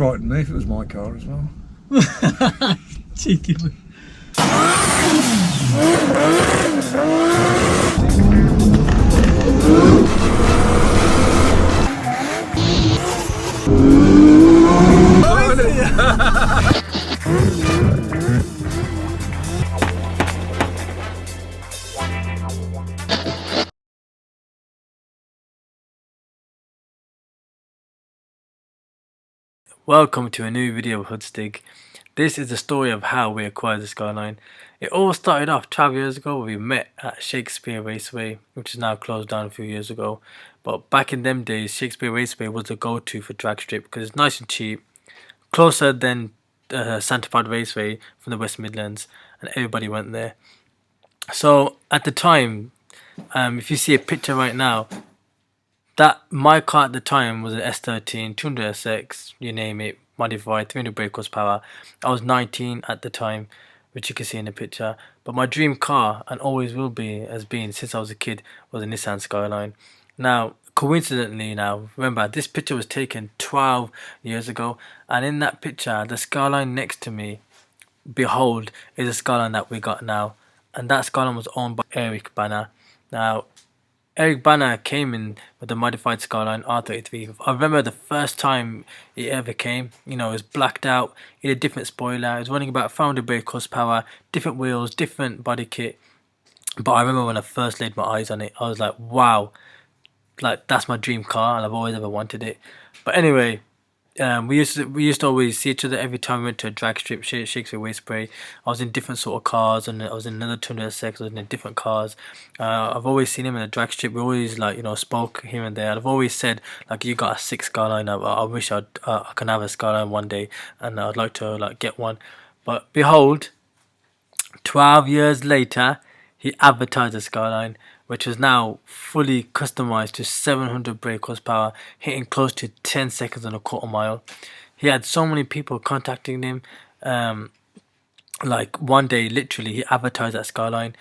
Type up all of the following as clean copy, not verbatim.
frighten me if it was my car as well. Cheeky. Welcome to a new video of Hoodstig. This is the story of how we acquired the Skyline. It all started off 12 years ago when we met at Shakespeare Raceway, which is now closed down a few years ago. But back in them days, Shakespeare Raceway was the go-to for drag strip because it's nice and cheap, closer than Santa Pod Raceway from the West Midlands, and everybody went there. So at the time, if you see a picture right now, that my car at the time was an S13, 200SX, you name it, modified, 300 brake horsepower. I was 19 at the time, which you can see in the picture. But my dream car, and always will be, has been since I was a kid, was a Nissan Skyline. Now, coincidentally remember, this picture was taken 12 years ago. And in that picture, the Skyline next to me, behold, is a Skyline that we got now. And that Skyline was owned by Eric Banner. Now, Eric Banner came in with the modified Skyline R33. I remember the first time it ever came. You know, it was blacked out. It had a different spoiler. It was running about 400 brake horsepower, different wheels, different body kit. But I remember when I first laid my eyes on it, I was like, wow, like that's my dream car, and I've always ever wanted it. But anyway, we used to always see each other every time we went to a drag strip, Shakespeare Raceway. I was in different sort of cars, and I was in another 200SX. I was in different cars. I've always seen him in a drag strip. We always spoke here and there. I've always said like, you got a sick Skyline. I wish I can have a Skyline one day, and I'd like to get one. But behold, 12 years later, he advertised a Skyline, which was now fully customized to 700 brake horsepower, hitting close to 10 seconds on a quarter mile. He had so many people contacting him. Like one day, literally, he advertised that Skyline,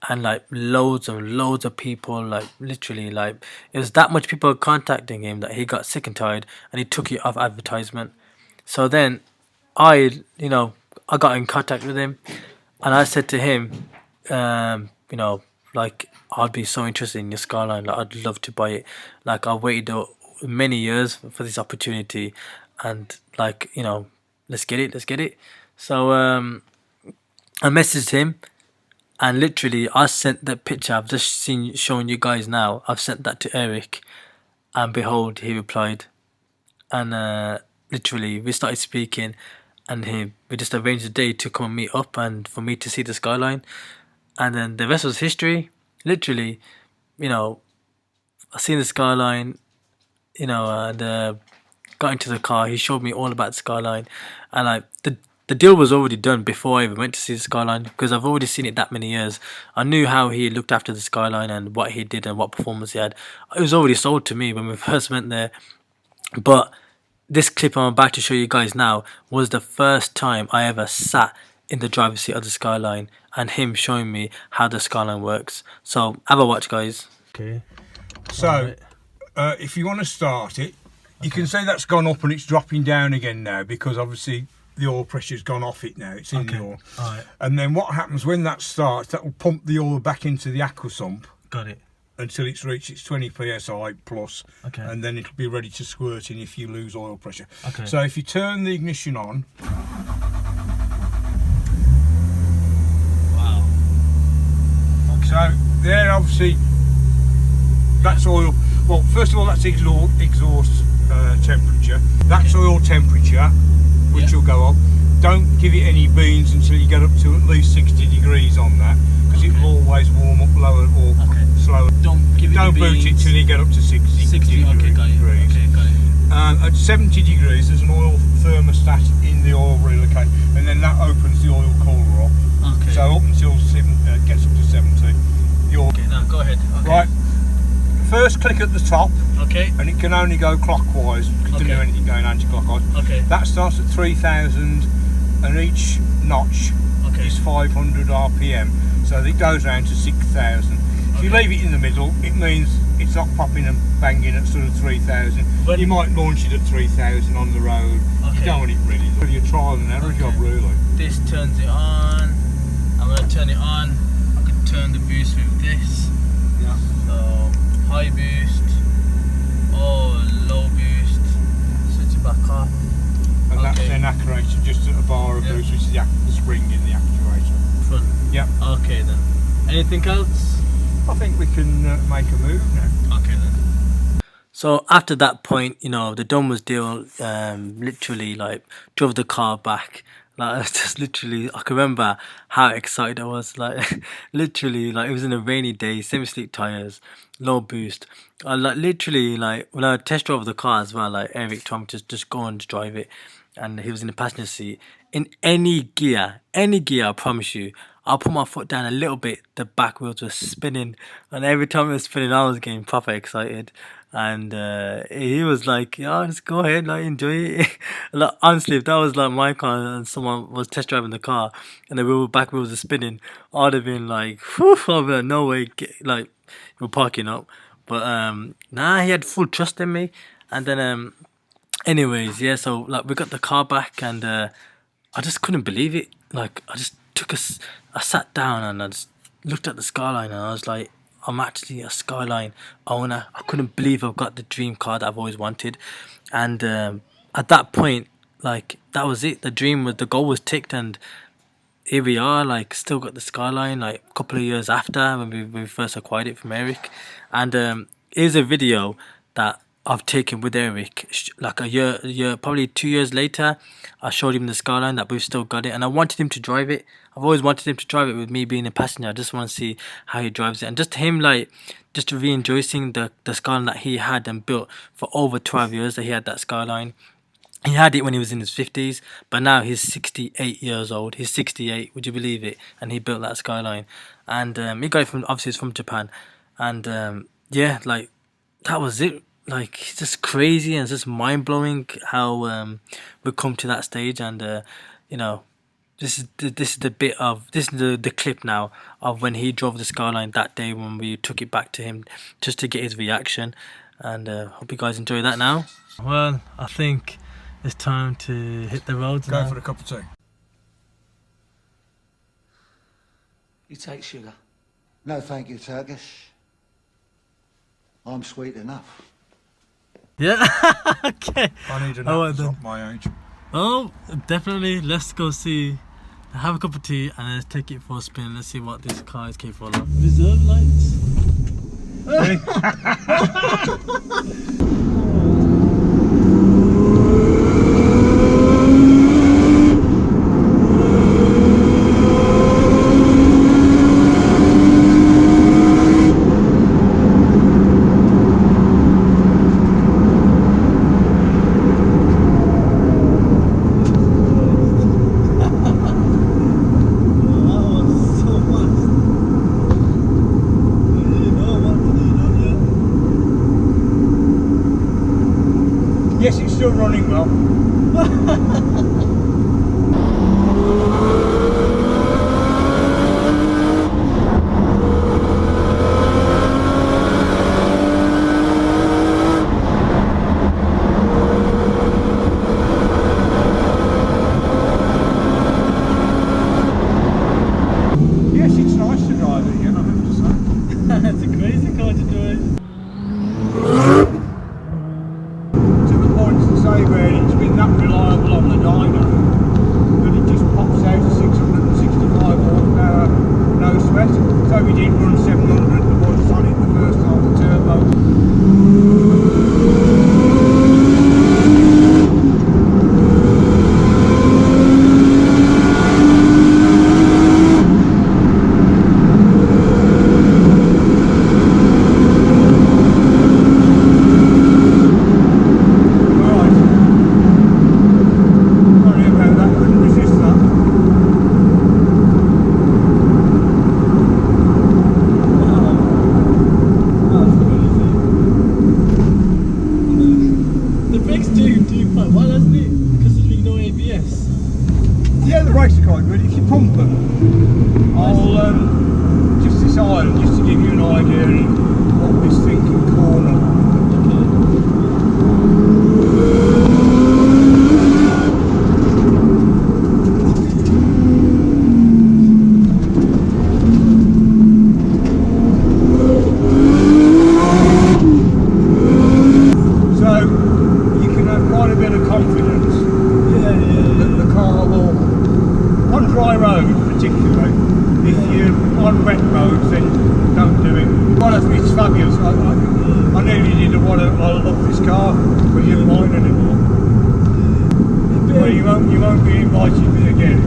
and like loads and loads of people, like literally, like it was that much people contacting him that he got sick and tired, and he took it off advertisement. So then, I got in contact with him, and I said to him, like, I'd be so interested in your Skyline. Like, I'd love to buy it. Like, I waited many years for this opportunity, and like, let's get it. So I messaged him, and literally I sent that picture I've just showing you guys now. I've sent that to Eric, and behold, he replied. And literally we started speaking, and we just arranged a day to come and meet up and for me to see the Skyline. And then the rest was history. Literally, I seen the Skyline, and got into the car. He showed me all about the Skyline, and the deal was already done before I even went to see the Skyline, because I've already seen it that many years. I knew how he looked after the Skyline and what he did and what performance he had. It was already sold to me when we first went there. But this clip I'm about to show you guys now was the first time I ever sat in the driver's seat of the Skyline, and him showing me how the Skyline works. So have a watch, guys. Okay. So if you want to start it, you can see that's gone up and it's dropping down again now, because obviously the oil pressure's gone off it now. It's in the oil. All right. And then what happens when that starts, that will pump the oil back into the aqua sump. Got it. Until it's reached its 20 psi plus. Okay. And then it'll be ready to squirt in if you lose oil pressure. Okay. So if you turn the ignition on. So there, obviously, that's oil. Well, first of all, that's exhaust temperature. That's oil temperature, which will go up. Don't give it any beans until you get up to at least 60 degrees on that, because it will always warm up lower or slower. Don't boot it till you get up to 60 degrees. Okay, got it. At 70 degrees, there's an oil thermostat in the oil reel, and then that opens the oil cooler up. Okay. So up until it gets up to 70. Okay, now go ahead. Okay. Right. First click at the top. Okay. And it can only go clockwise. It doesn't do anything going anti-clockwise. Okay. That starts at 3,000, and each notch is 500 RPM. So it goes round to 6,000. If you leave it in the middle, it means It's not popping and banging at sort of 3,000. But you might launch it at 3,000 on the road. Okay. You don't want it really. It's your trial and error job, really. This turns it on. I'm gonna turn it on. I can turn the boost with this. Yeah. So high boost or low boost. Switch it back off. And that's then actuated just at a bar of boost, which is the spring in the actuator. Front. Yep. Okay then. Anything else? I think we can make a move now. Okay then. So after that point, you know, the done was deal. Literally, like, drove the car back. Like, it's just literally, I can remember how excited I was. Like, literally, like, it was in a rainy day, semi-sleek tires, low boost. I like literally, like, when I test drove the car as well, like, Eric told me to just go and drive it, and he was in the passenger seat. In any gear, I promise you, I'll put my foot down a little bit, the back wheels were spinning, and every time it was spinning, I was getting proper excited. And he was like, "Yeah, just go ahead, like, enjoy it." Like, honestly, if that was like my car and someone was test driving the car and the back wheels are spinning, I'd have been like, "Whew," I'd be like, no way, like, we're parking up. But nah, he had full trust in me. And then anyways, yeah, so like we got the car back, and I just couldn't believe it. Like, I sat down and I just looked at the Skyline, and I was like, I'm actually a Skyline owner. I couldn't believe I've got the dream car that I've always wanted. And at that point, like, that was it. The goal was ticked, and here we are, like, still got the Skyline, like, a couple of years after when we first acquired it from Eric. And here's a video that I've taken with Eric, like a year, probably 2 years later. I showed him the Skyline, that we've still got it, and I wanted him to drive it. I've always wanted him to drive it with me being a passenger. I just want to see how he drives it, and just him, like, just re-enjoying the Skyline that he had and built for over 12 years that he had that Skyline. He had it when he was in his 50s, but now he's 68 years old. He's 68, would you believe it? And he built that Skyline. And he got it from, obviously it's from Japan. And yeah, like, that was it. Like, it's just crazy, and it's just mind-blowing how we've come to that stage. And you know, this is the clip now of when he drove the Skyline that day when we took it back to him, just to get his reaction. And hope you guys enjoy that now. Well, I think it's time to hit the roads now. Go for a cup of tea. You take sugar? No, thank you, Turkish. I'm sweet enough. Yeah, okay. I need a nap at my age. Oh, definitely. Let's go see, have a cup of tea, and let's take it for a spin. Let's see what this car is capable of. Reserve lights. Yes, it's still running well. Yes, it's nice to drive it again, I have to say. It's a crazy car to drive. Say where it's been that reliable on the dyno that it just pops out at 665 horsepower, no sweat. So we did run 700, the was on it the first time, the turbo. I nearly didn't want to. I love this car, but you're mine anymore. Well, you won't be inviting me again.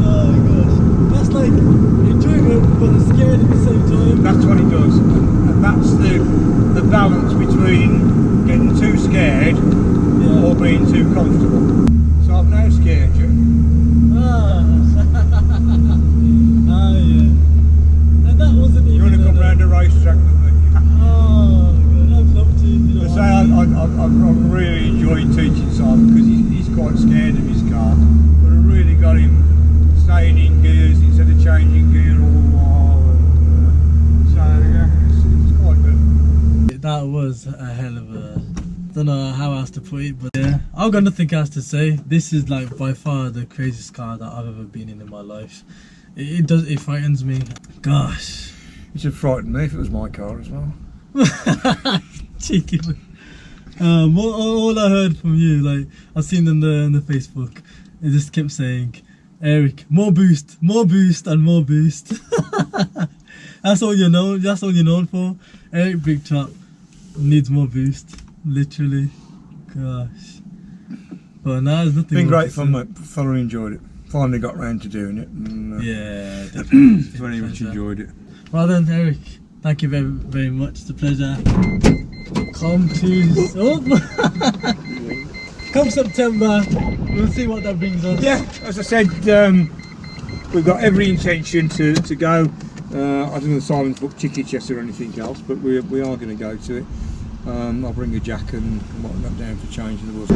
Oh gosh, that's like enjoyment but scared at the same time. That's what it does, and that's the balance between getting too scared or being too comfortable. So I've now scared you. Ah, ah yeah. And that wasn't even. You want to come round the racetrack with me? Oh god, I'd love to. You know, I've really enjoyed teaching Simon because he's quite scared of his car, but I really got him staying in gears instead of changing gear all the while. And, so yeah, it's quite good. that was a hell of a. Don't know how else to put it, but yeah, I've got nothing else to say. This is like by far the craziest car that I've ever been in my life. It frightens me. Gosh. It should frighten me if it was my car as well. Cheeky. All I heard from you, like I've seen on the Facebook, it just kept saying, Eric, more boost, and more boost. That's all you know. That's all you're known for. Eric Big Chop needs more boost. Literally, gosh. But now there's nothing. Been great fun, mate. Thoroughly enjoyed it. Finally got round to doing it. And, yeah, definitely. Very much enjoyed it. Well then, Eric, thank you very, very much. It's a pleasure. Come come September, we'll see what that brings us. Yeah, as I said, we've got every intention to go. I don't know if Simon's booked tickets yet or anything else, but we are going to go to it. I'll bring a jack and whatnot down for changing the bus.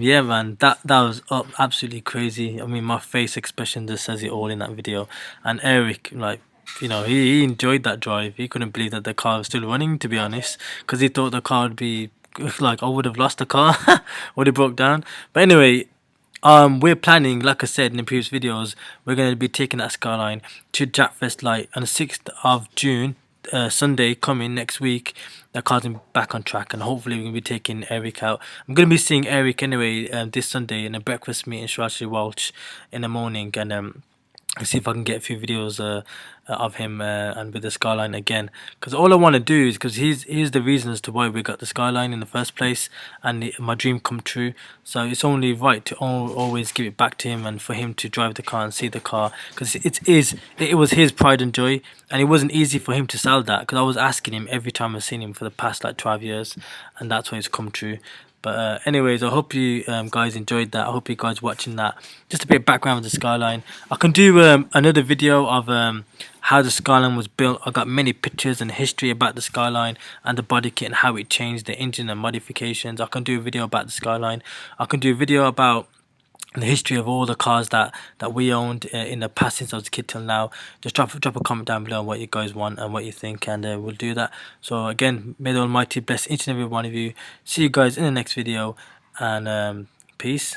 Yeah man, that was absolutely crazy. I mean, my face expression just says it all in that video. And Eric, like, you know, he enjoyed that drive. He couldn't believe that the car was still running, to be honest, because he thought the car would be like, I would have lost the car would have broke down. But anyway, we're planning, like I said in the previous videos, we're going to be taking that Skyline to Jackfest Light on the 6th of June, Sunday coming next week. The car's back on track, and hopefully we're going to be taking Eric out. I'm going to be seeing Eric anyway this Sunday in a breakfast meet in Shropshire Welch in the morning, and see if I can get a few videos of him and with the Skyline again, because all I want to do is, because he's the reason as to why we got the Skyline in the first place, and my dream come true. So it's only right to always give it back to him, and for him to drive the car and see the car, because it was his pride and joy, and it wasn't easy for him to sell that, because I was asking him every time I've seen him for the past like 12 years, and that's why it's come true. But anyways, I hope you guys enjoyed that. I hope you guys watching that. Just a bit of background with the Skyline. I can do another video of how the Skyline was built. I got many pictures and history about the Skyline and the body kit and how it changed, the engine and modifications. I can do a video about the Skyline. I can do a video about the history of all the cars that we owned in the past since I was a kid till now. Just drop a comment down below on what you guys want and what you think, and we'll do that. So again, may the Almighty bless each and every one of you. See you guys in the next video, and peace.